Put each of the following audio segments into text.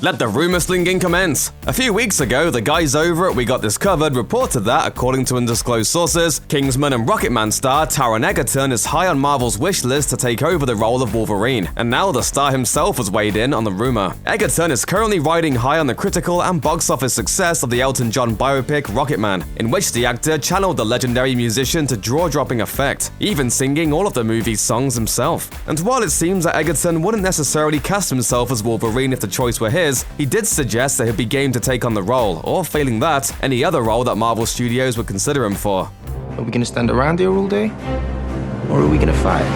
Let the rumor slinging commence. A few weeks ago, the guys over at We Got This Covered reported that, according to undisclosed sources, Kingsman and Rocketman star Taron Egerton is high on Marvel's wish list to take over the role of Wolverine, and now the star himself has weighed in on the rumor. Egerton is currently riding high on the critical and box office success of the Elton John biopic Rocketman, in which the actor channeled the legendary musician to jaw-dropping effect, even singing all of the movie's songs himself. And while it seems that Egerton wouldn't necessarily cast himself as Wolverine if the choice were his, he did suggest that he'd be game to take on the role, or failing that, any other role that Marvel Studios would consider him for. Are we gonna stand around here all day? Or are we gonna fight?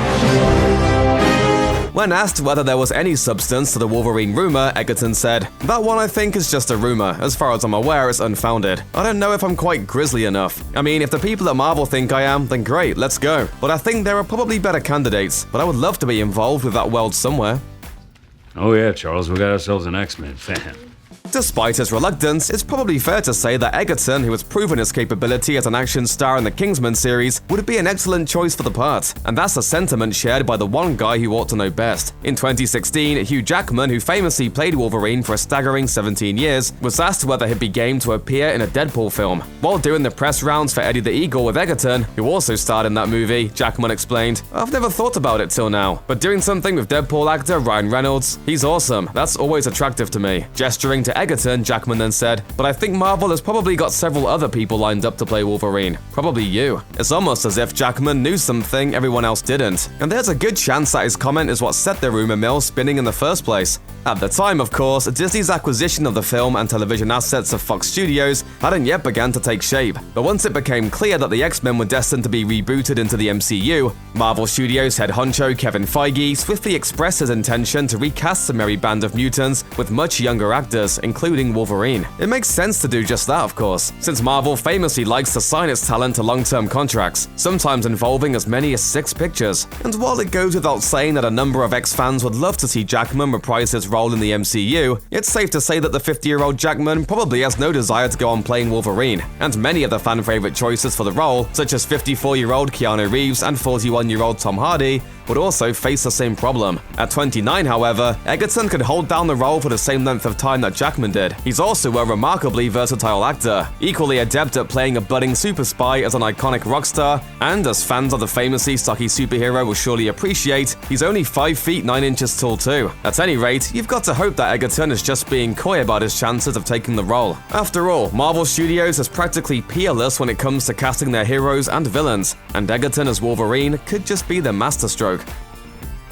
When asked whether there was any substance to the Wolverine rumor, Egerton said, "That one I think is just a rumor. As far as I'm aware, it's unfounded. I don't know if I'm quite grisly enough. I mean, if the people at Marvel think I am, then great, let's go. But I think there are probably better candidates, but I would love to be involved with that world somewhere." Oh yeah, Charles, we got ourselves an X-Men fan. Despite his reluctance, it's probably fair to say that Egerton, who has proven his capability as an action star in the Kingsman series, would be an excellent choice for the part. And that's a sentiment shared by the one guy who ought to know best. In 2016, Hugh Jackman, who famously played Wolverine for a staggering 17 years, was asked whether he'd be game to appear in a Deadpool film. While doing the press rounds for Eddie the Eagle with Egerton, who also starred in that movie, Jackman explained, "I've never thought about it till now, but doing something with Deadpool actor Ryan Reynolds, he's awesome. That's always attractive to me." Gesturing to Egerton, Jackman then said, "But I think Marvel has probably got several other people lined up to play Wolverine. Probably you." It's almost as if Jackman knew something everyone else didn't. And there's a good chance that his comment is what set the rumor mill spinning in the first place. At the time, of course, Disney's acquisition of the film and television assets of Fox Studios hadn't yet begun to take shape. But once it became clear that the X-Men were destined to be rebooted into the MCU, Marvel Studios head honcho Kevin Feige swiftly expressed his intention to recast the merry band of mutants with much younger actors, including Wolverine. It makes sense to do just that, of course, since Marvel famously likes to sign its talent to long-term contracts, sometimes involving as many as 6 pictures. And while it goes without saying that a number of X-fans would love to see Jackman reprise his role in the MCU, it's safe to say that the 50-year-old Jackman probably has no desire to go on playing Wolverine, and many of the fan-favorite choices for the role, such as 54-year-old Keanu Reeves and 41-year-old Tom Hardy, would also face the same problem. At 29, however, Egerton could hold down the role for the same length of time that Jackman did. He's also a remarkably versatile actor, equally adept at playing a budding super spy as an iconic rock star, and as fans of the famously stocky superhero will surely appreciate, he's only 5 feet 9 inches tall too. At any rate, you've got to hope that Egerton is just being coy about his chances of taking the role. After all, Marvel Studios is practically peerless when it comes to casting their heroes and villains, and Egerton as Wolverine could just be their masterstroke.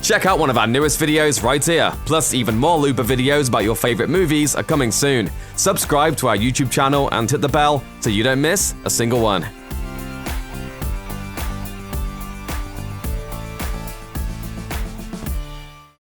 Check out one of our newest videos right here, plus even more Looper videos about your favorite movies are coming soon. Subscribe to our YouTube channel and hit the bell so you don't miss a single one.